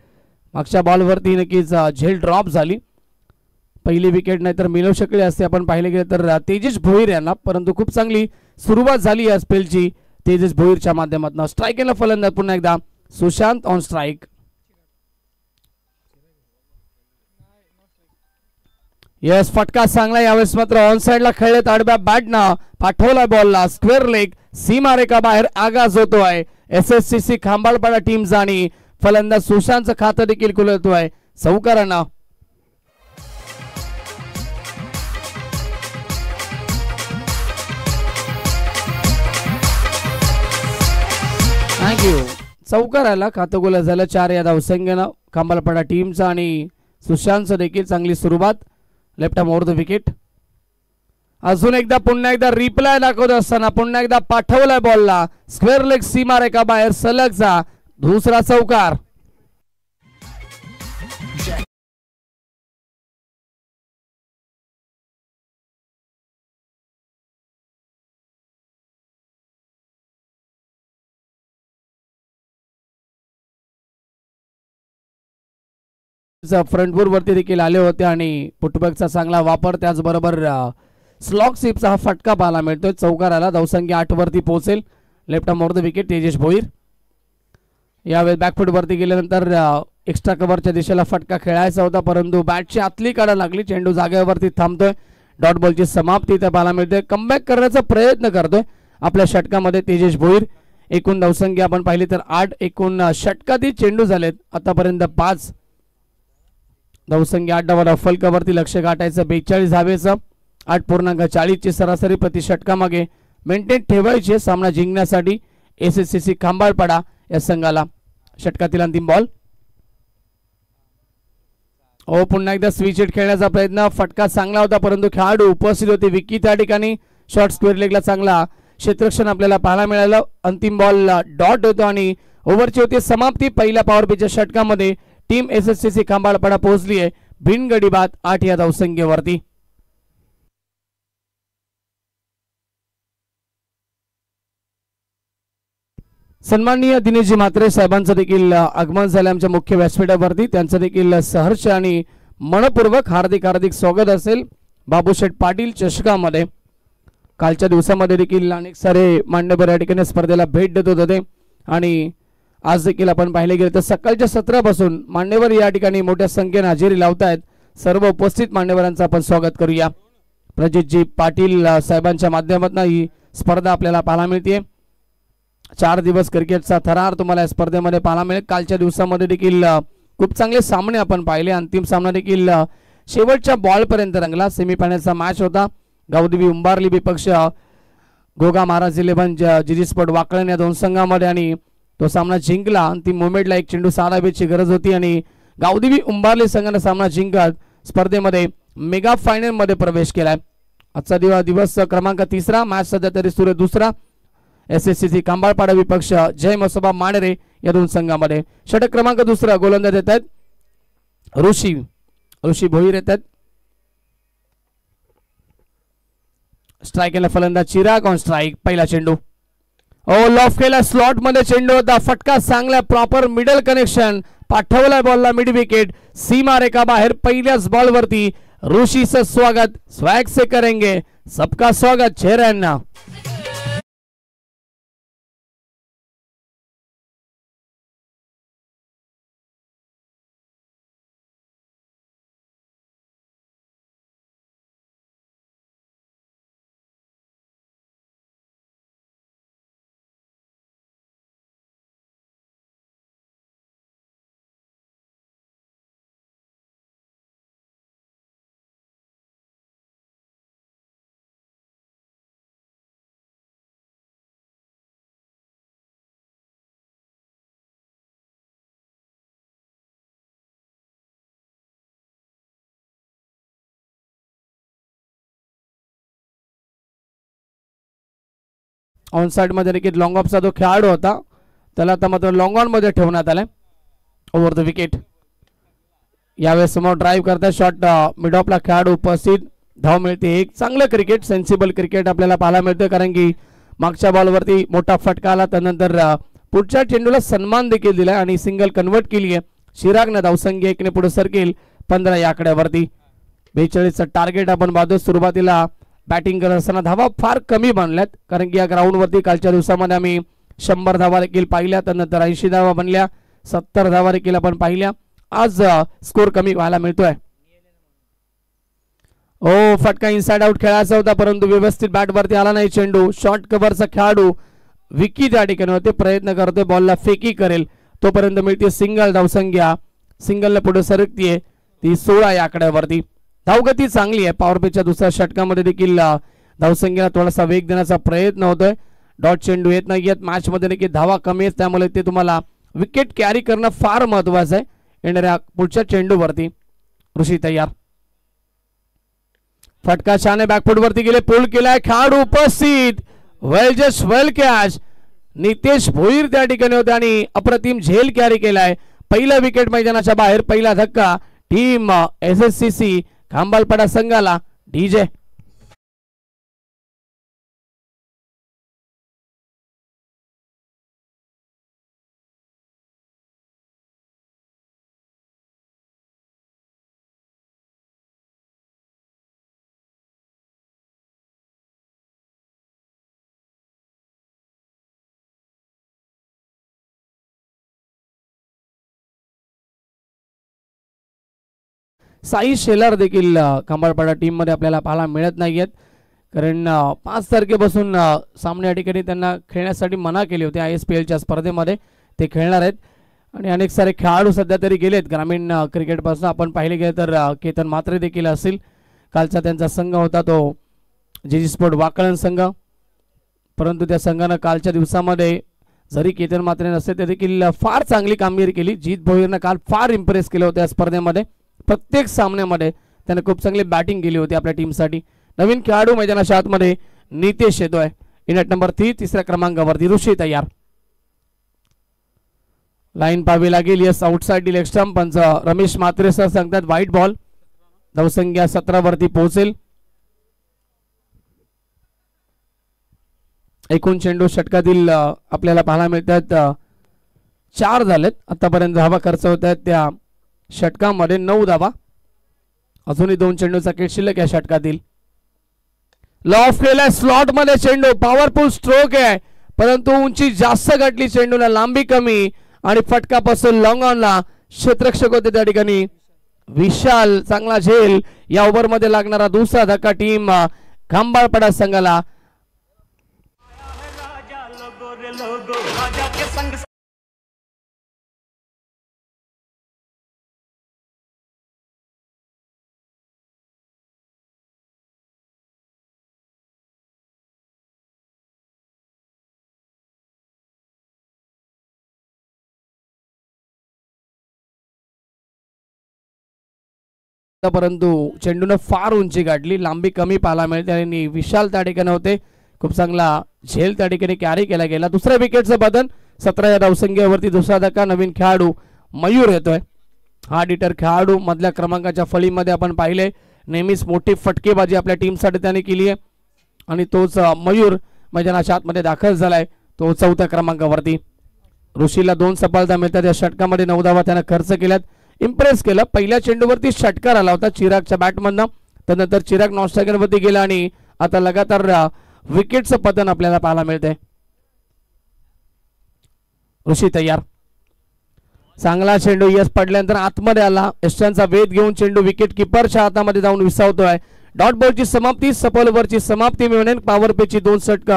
मागच्या बॉलवरती नक्कीच झेल ड्रॉप झाली. पहिली विकेट नाही तर मिळवू शकले असते आपण पाहिले गेले तर तेजस भोईर यांना, परंतु खूप चांगली सुरुवात झाली या स्पेलची तेजस भोईरच्या माध्यमातून. स्ट्राईक केला फलंदाज पुन्हा एकदा सुशांत ऑन स्ट्राईक. यस फटका चांगला यावेळेस मात्र ऑन साइडला खेळलेत. आडव्या बॅटनं पाठवला बॉलला स्क्वेअर लेग सीमारेखा बाहेर आगाज होतोय SSCC खांबाळपाडा टीमचा आणि फलंदाज सुशांतचं खातं देखील खुलतोय चौकारांना. थँक्यू. चौकाराला खातं गोल झालं 4 या धावसंख्येनं खांबाळपाडा टीमचा आणि सुशांतचं देखील चांगली सुरुवात left arm over the wicket. अजून एकदा पुन्हा एकदा रिप्लाय दाखवत असताना पुन्हा एकदा पाठवलाय बॉलला स्क्वेअर लेग सीमारेखा बाहेर सलगचा दुसरा चौकार. फ्रंटबोर्ड वरती देखील आले होते आणि पुटबॅकचा चांगला वापर, त्याचबरोबर स्लॉक स्वीपचा हा फटका पाहायला मिळतोय. चौकाराला धावसंख्या 8 वरती पोहोचेल. Left arm over the wicket Tejas Bhoir. यावेळी बॅकफूट वरती गेल्यानंतर एक्स्ट्रा कव्हरच्या दिशेला फटका खेळायचा होता, परंतु बॅटची आतली काढा लागली. चेंडू जागेवरती थांबतोय. डॉट बॉलची समाप्ती इथे पाहायला मिळते. कमबॅक करण्याचा प्रयत्न करतोय आपल्या षटकामध्ये तेजस भोईर. एकूण धावसंख्या आपण पाहिली तर 8. एकूण षटकातील चेंडू झालेत आतापर्यंत 5. धावसंख्या 8 डावाला फलकावरती लक्ष गाठायचं 42 धावेचं. 8.40 ची सरासरी प्रति षटकामागे मेंटेन ठेवायची सामना जिंकण्यासाठी एसएससीसी खांबाळपाडा या संघाला. षटकातील अंतिम बॉल. पुन्हा एकदा स्विच हिट खेळण्याचा प्रयत्न. फटका चांगला होता, परंतु खेळाडू उपस्थित होते. विकी त्या ठिकाणी शॉर्ट स्क्वेअर लेगला चांगला क्षेत्ररक्षण आपल्याला पाहायला मिळालं. अंतिम बॉल डॉट होतो आणि ओव्हरची होती समाप्ती. पहिल्या पॉवर पिचच्या षटकामध्ये टीम एसएससीसी खांबाळपाडा पोहोचली आहे बिनगडी बाद 8 या धावसंख्येवरती. सन्माननीय दिनेशजी म्हात्रे साहेबांचं देखील आगमन झालं आमच्या मुख्य व्यासपीठावरती. त्यांचं देखील सहर्ष आणि मनपूर्वक हार्दिक हार्दिक स्वागत असेल बाबूशेठ पाटील चषकामध्ये. कालच्या दिवसामध्ये देखील अनेक सारे मान्यवर या ठिकाणी स्पर्धेला भेट देत होते आणि आज देखील आपण पाहिले गेले तर सकाळच्या सत्रापासून मान्यवर या ठिकाणी मोठ्या संख्येने हजेरी लावतायत. सर्व उपस्थित मान्यवरांचं आपण स्वागत करूया. प्रजितजी पाटील साहेबांच्या माध्यमातून ही स्पर्धा आपल्याला पाहायला मिळते. 4 दिवस क्रिकेटचा थरार तुम्हाला या स्पर्धेमध्ये पाहायला मिळेल. कालच्या दिवसामध्ये देखील खूप चांगले सामने आपण पाहिले. अंतिम सामना देखील शेवटच्या बॉलपर्यंत रंगला. सेमीफायनलचा मॅच होता. गावदेवी उंबारली विपक्ष गोगा महाराज 11 जीजी स्पोर्ट वाकळण या दोन संघामध्ये आणि तो सामना जिंकला. अंतिम मोमेंटला एक चेंडू साधावेची गरज होती आणि गावदेवी उंबारली संघाने सामना जिंकत स्पर्धेमध्ये मेगा फायनल मध्ये प्रवेश केलाय. आजचा दिवस क्रमांक 3. मॅच सध्या तरी सुरू 2. एसएससीसी खांबाळपाडा विपक्ष जय मसोबा मांढरे या दोन संघामध्ये. षटक क्रमांक 2 गोलंदाज येत आहेत ऋषी भोईर येतात. स्ट्राईकला फलंदाज चिराग ऑन स्ट्राईक. पहिला चेंडू लॉफ केला. स्लॉट मध्ये चेंडू होता. फटका चांगला प्रॉपर मिडल कनेक्शन पाठवला बॉलला मिड विकेट सीमा रेखा बाहेर. पहिल्याच बॉल वरती ऋषीचं स्वागत. स्वॅग से करेंगे सबका स्वागत चेहऱ्यांना. ऑन साइड मध्ये देखील लॉंग ऑफचा जो खेळाडू होता त्याला आता मात्र लॉंग ऑन मध्ये ठेवण्यात आलाय. Over the wicket. यावेळेस समोर ड्राईव्ह करता शॉट मिड ऑफला खेळाडू उपस्थित. धाव मिळते. एक चांगलं क्रिकेट सेन्सिबल क्रिकेट आपल्याला पाहायला मिळतं कारण की मागच्या बॉलवरती मोठा फटका आला त्यानंतर पुढच्या चेंडूला सन्मान देखील दिला आणि सिंगल कन्वर्ट केली आहे. चिरागने धावसंख्या 1 ने पुढे सरकेल 15 या आकड्यावरती. 42चं टार्गेट आपण पाहतो. सुरुवातीला बॅटिंग करत असताना धावा फार कमी बनल्यात कारण की या ग्राउंड वरती कालच्या दिवसामध्ये आम्ही 100 धावा देखील पाहिल्या. त्यानंतर 80 धावा बनल्या. 70 धावा देखील आपण पाहिल्या. आज स्कोर कमी व्हायला मिळतोय. फटका इनसाइड आउट खेळायचा होता परंतु व्यवस्थित बॅट वरती आला नाही चेंडू. शॉर्ट कव्हरचा खेळाडू विकी त्या ठिकाणी होते. प्रयत्न करतोय बॉलला फेकी करेल तोपर्यंत मिळते सिंगल. धावसंख्या सिंगलला पुढे सरकतीये ती 16 या आकड्यावरती. धावगती चांगली आहे. पॉवर प्लेच्या दुसऱ्या षटकामध्ये देखील धावसंख्येला थोडासा वेग देण्याचा प्रयत्न होतोय. डॉट चेंडू येत नाहीयेत. मॅच मध्ये देखील धावा कमी आहेत त्यामुळे ते तुम्हाला विकेट कॅरी करणं फार महत्वाचं आहे. येणाऱ्या पुढच्या चेंडूवरती ऋषी तयार. फटका छान बॅकफुट वरती गेले. पुल केलाय खेळाडू उपस्थित. Well just well catch. Nitesh Bhoir त्या ठिकाणी होते आणि अप्रतिम झेल कॅरी केलाय. पहिला विकेट मैदानाच्या बाहेर. पहिला धक्का टीम एसएससीसी खांबाळपाडा संघाला. डीजे साई शेलार देखील खंबाळपाडा टीम मध्ये आपल्याला पाहायला मिळत नाहीयेत, कारण 5 तारखेपासून सामने या ठिकाणी त्यांना खेळण्यासाठी मना केली होती ISPLच्या स्पर्धेमध्ये. ते खेळणार आहेत आणि अनेक सारे खेळाडू सध्या तरी गेलेत ग्रामीण क्रिकेटपासून. आपण पाहिले गेले तर केतन म्हात्रे देखील असतील. कालचा त्यांचा संघ होता तो JG स्पोर्ट वाकळण संघ, परंतु त्या संघानं कालच्या दिवसामध्ये जरी केतन म्हात्रे नसते ते देखील फार चांगली कामगिरी केली. जीत भोईरनं काल फार इम्प्रेस केलं होतं या स्पर्धेमध्ये. प्रत्येक सामन्यामध्ये त्याने खूप चांगली बॅटिंग केली होती आपल्या टीमसाठी. नवीन खेळाडू मैदानाच्या आतमध्ये नितेश येतोय. इनट नंबर 3 तिसऱ्या क्रमांकावरती ऋषी तयार. लाईन पाहावी लागेल. Yes outside leg stump. पंच रमेश म्हात्रे सर सांगतात व्हाईट बॉल. धावसंख्या 17 वरती पोहोचेल. एकूण चेंडू षटकातील आपल्याला पाहायला मिळतात 4 झालेत आतापर्यंत. धावा खर्च होत आहेत त्या षटकामध्ये 9 धावा. अजूनही 2 चेंडूचा खेळ शिल्लक या षटकातील. लॉफ केलाय स्लॉट मध्ये चेंडू. पॉवरफुल स्ट्रोक आहे, परंतु उंची जास्त गाठली चेंडूला, लांबी कमी आणि फटकापासून लॉंग ऑनला क्षेत्ररक्षक होते त्या ठिकाणी विशाल. चांगला झेल. या ओव्हर मध्ये लागणारा दुसरा धक्का टीम खंबाळपाडा संघाला. परंतु चेंडूने फार उंची गाठली, लांबी कमी पाहायला मिळते आणि विशाल त्या ठिकाणी होते. खूप चांगला झेल त्या ठिकाणी कॅरी केला गेला. दुसऱ्या विकेटचं बदल. 17 या धावसंख्येवरती दुसरा धक्का. नवीन खेळाडू मयूर येतोय. हा डिटर खेळाडू मधल्या क्रमांकाच्या फळीमध्ये आपण पाहिले. नेहमीच मोठी फटकेबाजी आपल्या टीमसाठी त्याने केली आहे आणि तोच मयूर मैदानाच्या आतमध्ये दाखल झालाय. तो 4थ्या क्रमांकावरती. ऋषीला 2 सफलता मिळतात. या षटकामध्ये 9 धावा त्याने खर्च केल्यात. इम्प्रेस केलं. पहिल्या चेंडूवरती षटकार आला होता चिरागच्या बॅटमधनं. त्यानंतर चिराग नॉनस्ट्रायकरवरती गेला आणि आता लगातार विकेटचं पतन आपल्याला पाहायला मिळते. ऋषी तयार. चांगला चेंडू यस पडल्यानंतर आतमध्ये आला. एस्टनचा वेध घेऊन चेंडू विकेट किपरच्या हातामध्ये जाऊन विसावतोय. डॉट बॉलची समाप्ती. सफल ओव्हरची समाप्ती मिळून पॉवर पेची 2 षटक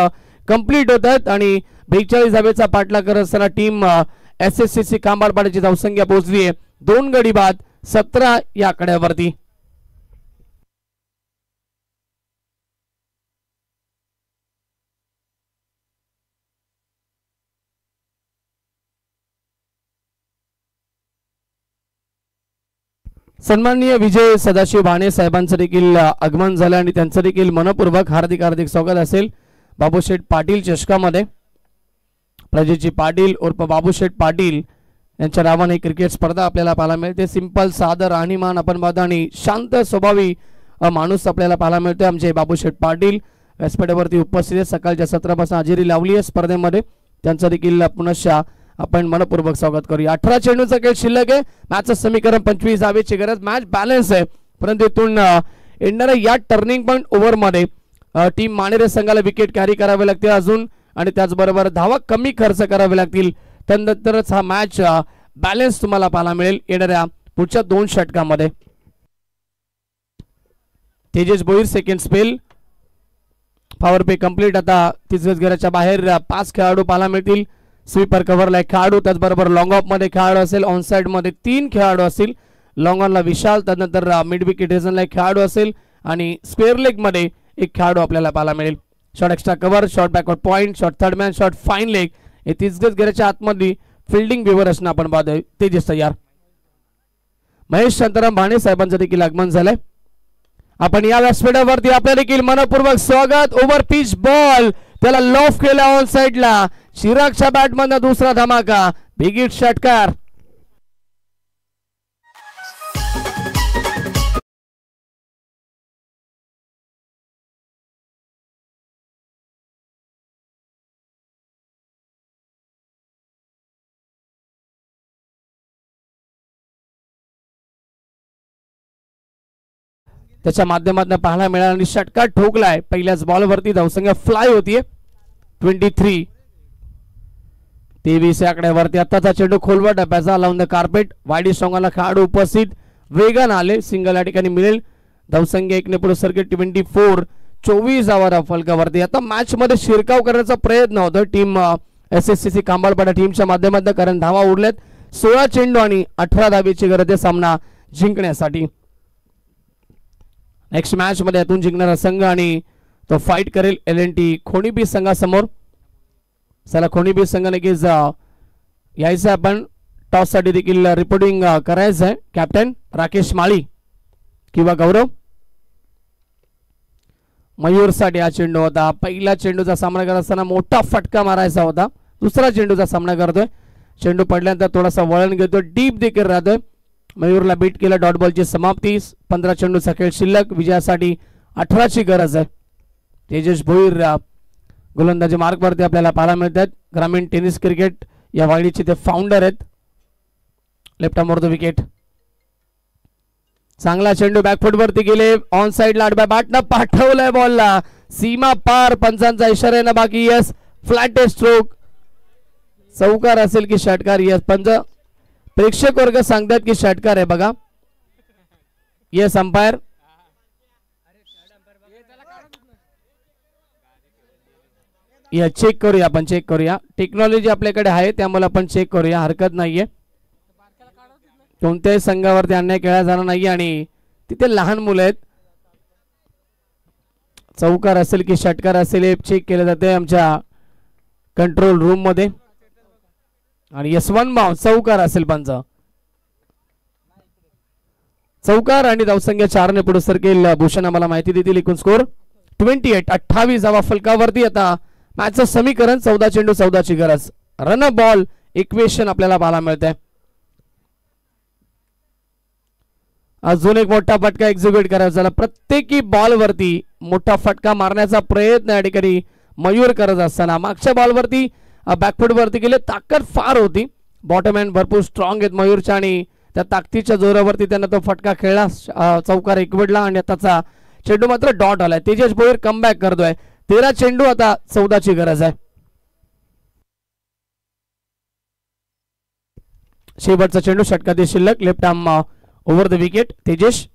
कंप्लीट होत आहेत आणि 42 धावेचा पाठलाग करत असताना टीम SSCC खंबाळपाड्याची धावसंख्या पोहोचली आहे 2 गडी बाद 17 या आकड्यावरती. सन्माननीय विजय सदाशिव भाणे साहेबांचं देखील आगमन झालं आणि त्यांचं देखील मनपूर्वक हार्दिक हार्दिक स्वागत असेल बाबूशेठ पाटील चषकामध्ये. प्रजेची पाटील उर्फ बाबूशेठ पाटील यांच्या नावाने क्रिकेट स्पर्धा आपल्याला पाहायला मिळते. सिंपल सादर राहणीमान आपण पाहतो आणि शांत स्वभावी माणूस आपल्याला पाहायला मिळतो. आमचे बाबूशेठ पाटील व्यासपीठावरती उपस्थित आहेत. सकाळच्या सत्रापासून हजेरी लावली आहे स्पर्धेमध्ये. त्यांचं देखील पुनश्च आपण मनपूर्वक स्वागत करूया. 18 चेंडूचा खेळ शिल्लक आहे. मॅचचं समीकरण 25 धावेची गरज. मॅच बॅलन्स आहे, परंतु इथून येणाऱ्या या टर्निंग पॉईंट ओव्हरमध्ये टीम मानेरे संघाला विकेट कॅरी करावे लागते अजून आणि त्याचबरोबर धावा कमी खर्च करावे लागतील. त्यानंतरच हा मॅच बॅलन्स तुम्हाला पाहायला मिळेल येणाऱ्या पुढच्या 2 षटकामध्ये. तेजस भोईर सेकंड स्पेल. पॉवर पे कंप्लीट. आता 30 गजच्या बाहेर 5 खेळाडू पाहायला मिळतील. स्वीपर कव्हरला 1 खेळाडू, त्याचबरोबर लॉंग ऑफ मध्ये खेळाडू असेल. ऑन साइड मध्ये 3 खेळाडू असतील. लॉंग ऑनला विशाल, त्यानंतर मिड विकेट रिजनला 1 खेळाडू असेल आणि स्क्वेअर लेग मध्ये 1 खेळाडू आपल्याला पाहायला मिळेल. Short extra cover, short backward point, short third man, short fine leg हे 30 गजच्या आतमध्ये फिल्डिंग विवर असणं आपण पाहतोय. तेजस तयार. महेश शांताराम भाणे साहेबांचं देखील आगमन झालंय. आपण या व्यासपीठावरती आपल्या देखील मनपूर्वक स्वागत. ओव्हर पिच बॉल त्याला लॉफ केला ऑन साइडला. चिरागच्या बॅटमधनं दुसरा धमाका. बिग षटकार. त्याच्या माध्यमातून पाहायला मिळाला आणि षटकार ठोकलाय. पहिल्याच बॉलवरती धावसंख्या फ्लाय होतीये 23. 23 आकड्यावरती. आताचा चेंडू खोलवर डब्याचा लावून द कार्पेट. वाईडी स्ट्रॉंगला खेळाडू उपस्थित. वेगानं आले. सिंगल या ठिकाणी मिळेल. धावसंख्या 1 ने पुढे सर्किट 24. 24 धावा फलकावरती. आता मॅच मध्ये शिरकाव करण्याचा प्रयत्न होतो टीम SSCC खांबाळपाडा टीमच्या माध्यमातून, कारण धावा उरल्यात 16 चेंडू आणि 18 धावेची गरज आहे सामना जिंकण्यासाठी. नेक्स्ट मॅच मध्ये यातून जिंकणारा संघ आणि तो फाईट करेल LNT खोणीबी संघासमोर. चला, खोणीबी संघ नक्कीच यायचं. आपण टॉस साठी देखील रिपोर्टिंग करायचं आहे. कॅप्टन राकेश माळी किंवा गौरव. मयूर साठी हा चेंडू होता. पहिला चेंडूचा सामना करत असताना मोठा फटका मारायचा होता. दुसरा चेंडूचा सामना करतोय. चेंडू पडल्यानंतर थोडासा वळण घेतो, डीप देखील राहतोय. मयूरला बीट केलं. डॉट बॉलची समाप्ती. 15 चेंडूचा खेळ शिल्लक. विजयासाठी 18 ची गरज आहे. तेजस भोईर गोलंदाजी मार्कवरती आपल्याला पाहायला मिळतात. ग्रामीण टेनिस क्रिकेट या वाहिनीचे ते फाउंडर आहेत. Left arm the wicket. चांगला चेंडू बॅकफुट वरती गेले. ऑन साइड आडव्या बॅटनं पाठवलाय बॉलला सीमा पार. पंचांचा इशारा येणं बाकी. Yes, flat stroke. चौकार असेल की षटकार? यस, पंच प्रेक्षक वर्ग सांगतात की षटकार आहे. बघा, यस अंपायर. या चेक करूया, आपण चेक करूया. टेक्नॉलॉजी आपल्याकडे आहे त्यामुळे आपण चेक करूया, हरकत नाहीये. कोणत्याही संघावरती अन्याय केला जाणार नाही आणि तिथे लहान मुलं आहेत. चौकार असेल की षटकार असेल हे चेक केलं जाते आमच्या कंट्रोल रूम मध्ये. आणि यशवंत भाव चौकार असेल पंच. चौकार आणि धावसंख्या 4 ने पुढे सरकेल. भूषण आम्हाला माहिती देतील. एकूण स्कोर 28. 28 धावा फलकावरती. आता मॅचचं समीकरण 14 चेंडू 14 ची गरज. रन बॉल इक्वेशन आपल्याला पाहायला मिळतंय. अजून एक मोठा फटका एक्झिक्यूट करायचा झाला. प्रत्येकी बॉल वरती मोठा फटका मारण्याचा प्रयत्न या ठिकाणी मयूर करत असताना मागच्या बॉल वरती बॅकफुट वरती गेले. ताकद फार होती. बॉटम हँड भरपूर स्ट्रॉंग आहेत मयूरच्या आणि त्या ताकदीच्या जोरावरती त्यांना तो फटका खेळला. चौकार एकवडला आणि आताचा चेंडू मात्र डॉट आलाय. तेजस भोईर कमबॅक करतोय. 13 चेंडू आता 14 ची गरज आहे. शेवटचा चेंडू षटकातील शिल्लक. Left arm over the wicket. Tejas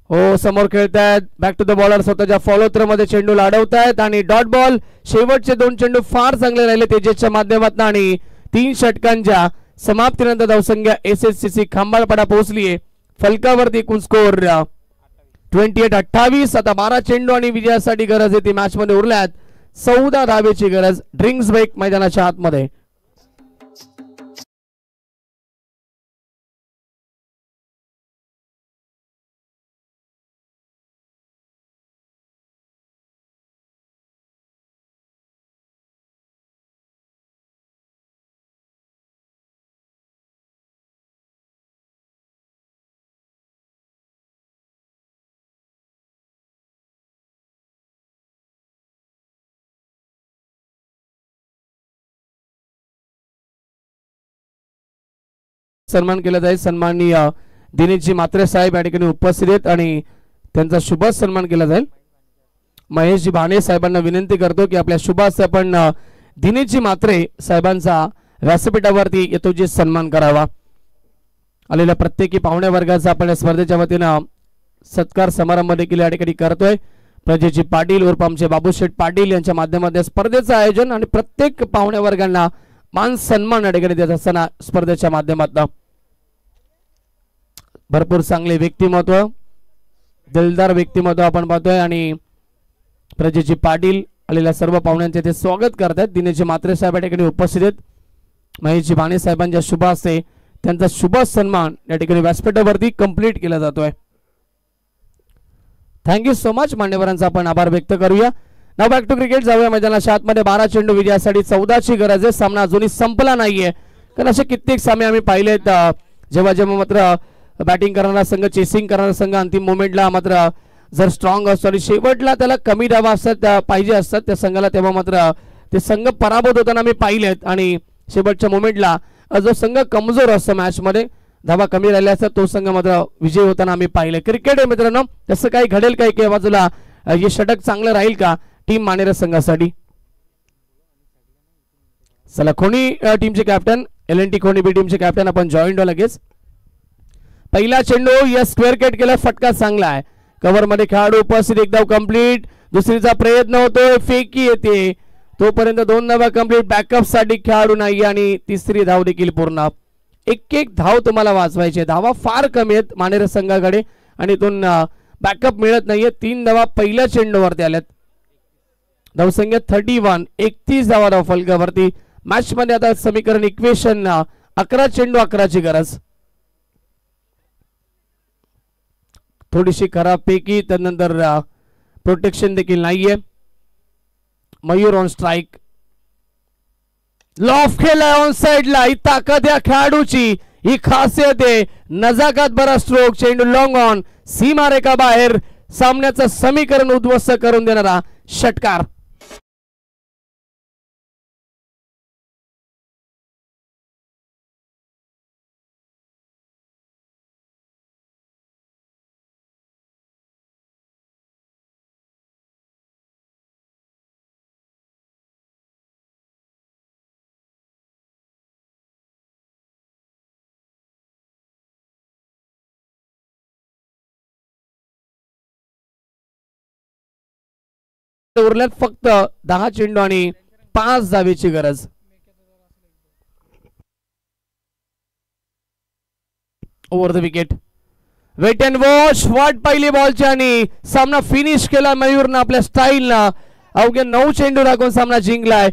हो समोर खेळतायत. Back to the bowler. स्वतःच्या फॉलो थ्रो मध्ये चेंडू लाडवतायत आणि डॉट बॉल. शेवटचे 2 चेंडू फार चांगले राहिले तेजसच्या माध्यमातून आणि 3 षटकांच्या समाप्तीनंतर धावसंख्या SSCC खांबाळपाडा पोहोचलीये. फलकावरती एकूण स्कोर 28-28. आता 12 चेंडू आणि विजयासाठी गरज आहे ती मॅच मध्ये उरल्यात. 14 धावेची गरज. ड्रिंक्स ब्रेक मैदानाच्या आतमध्ये. सन्मान केला जाईल. सन्माननीय दिनेशजी म्हात्रे साहेब या ठिकाणी उपस्थित आहेत आणि त्यांचा शुभ सन्मान केला जाईल. महेशजी भाणे साहेबांना विनंती करतो की आपल्या शुभास आपण दिनेशजी म्हात्रे साहेबांचा व्यासपीठावरती यथोचित सन्मान करावा. आलेल्या प्रत्येकी पाहुण्या वर्गाचा आपण या स्पर्धेच्या वतीनं सत्कार समारंभ देखील या ठिकाणी करतोय. प्रजेजी पाटील उर्फ आमचे बाबूशेठ पाटील यांच्या माध्यमातून स्पर्धेचं आयोजन आणि प्रत्येक पाहुण्या वर्गांना मान सन्मान या ठिकाणी देत असताना स्पर्धेच्या माध्यमातून भरपूर चांगले व्यक्तिमत्व, दिलदार व्यक्तिमत्व आपण पाहतोय आणि प्रजेजी पाटील आलेल्या सर्व पाहुण्यांचे ते स्वागत करतात. दिनेशजी म्हात्रे साहेब या ठिकाणी उपस्थित आहेत. महेशजी भाणे साहेबांच्या शुभ हस्ते त्यांचा शुभ सन्मान या ठिकाणी व्यासपीठावरती कंप्लीट केला जातोय. Thank you so much. मान्यवरांचा आपण आभार व्यक्त करूया. नाव बॅक टू क्रिकेट. जाऊया मैदानाच्या आतमध्ये. 12 चेंडू विजयासाठी 14 ची गरज आहे. सामना अजूनही संपला नाहीये कारण असे कित्येक सामने आम्ही पाहिलेत जेव्हा जेव्हा मात्र बॅटिंग करणारा संघ, चेसिंग करणारा संघ अंतिम मोमेंटला मात्र जर स्ट्रॉंग असतो आणि शेवटला त्याला कमी धावा असतात पाहिजे असतात त्या संघाला, तेव्हा मात्र ते संघ पराभूत होताना आम्ही पाहिलेत आणि शेवटच्या मोमेंटला जो संघ कमजोर असतो मॅच मध्ये, धावा कमी राहिल्या असतात, तो संघ मात्र विजय होताना आम्ही पाहिले. क्रिकेट आहे मित्रांनो, तसं काही घडेल काही काही बाजूला हे षटक चांगलं राहील का टीम मानेरा संघासाठी. चला, खोणी टीमचे कॅप्टन LNT कोणी बी टीमचे कॅप्टन आपण जॉईंट लगेच. पहिला चेंडू या स्क्वेअर कट केला, फटका चांगला आहे. कव्हर मध्ये खेळाडू उपस्थित, एक धाव कंप्लीट. दुसरीचा प्रयत्न होतोय, फेकी येते, तोपर्यंत 2 धावा कंप्लीट. बॅकअप साठी खेळाडू नाही आणि तिसरी धाव देखील पूर्ण. एक धाव तुम्हाला वाचवायची. धावा फार कमी आहेत मानेर संघाकडे आणि इथून बॅकअप मिळत नाहीये. 3 धावा पहिल्या चेंडूवरती आल्यात. धावसंख्या 31, 31 धावा धाव फलकावरती. मॅच मध्ये आता समीकरण इक्वेशन 11 चेंडू 11ची गरज. थोडीशी खराब पैकी, त्यानंतर प्रोटेक्शन देखील नाहीये. मयूर ऑन स्ट्राइक. लॉफ केलाय ऑन साइडला. ही ताकद या खेळाडूची, ही खासियत आहे. नजाकत बरा स्ट्रोक, चेंडू लॉंग ऑन, सीमारेखा बाहेर. सामन्याचं समीकरण उद्ध्वस्त करून देणारा षटकार. उरल्यात फक्त 10 चेंडू आणि 5 धावेची गरज. Over the wicket. Wait and watch. वाट पाहिली बॉलची आणि सामना फिनिश केला मयूरनं आपल्या स्टाईलनं. अवघ्या 9 चेंडू राखून सामना जिंकलाय.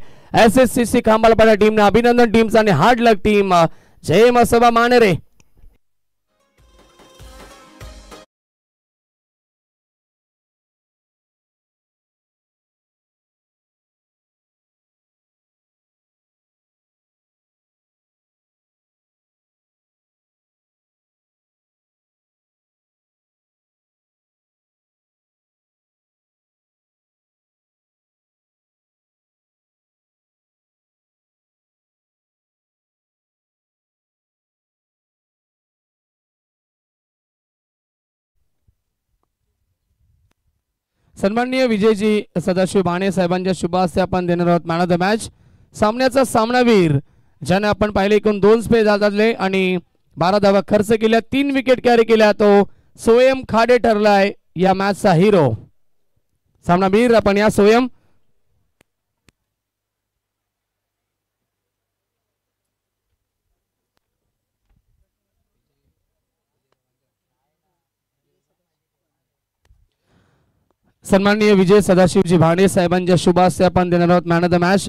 SSCC खांबालपाडा टीमनं अभिनंदन टीमचं आणि हार्ड लक टीम. जय मसोबा मानेरे. सन्माननीय विजयजी सदाशिव बाणे साहेबांच्या शुभ हस्ते आपण देणार आहोत मॅन ऑफ द मॅच. सामन्याचा सामनावीर ज्याने आपण पाहिले एकूण 2 स्पे झाले आणि 12 धावा खर्च केल्या, 3 विकेट कॅरी केल्या, तो सोयम खाडे ठरलाय या मॅचचा हिरो. सामनावीर आपण या सोयम. सन्माननीय विजय सदाशिवजी भाणे साहेबांच्या शुभ हस्ते आपण देणार आहोत मॅन ऑफ द मॅच.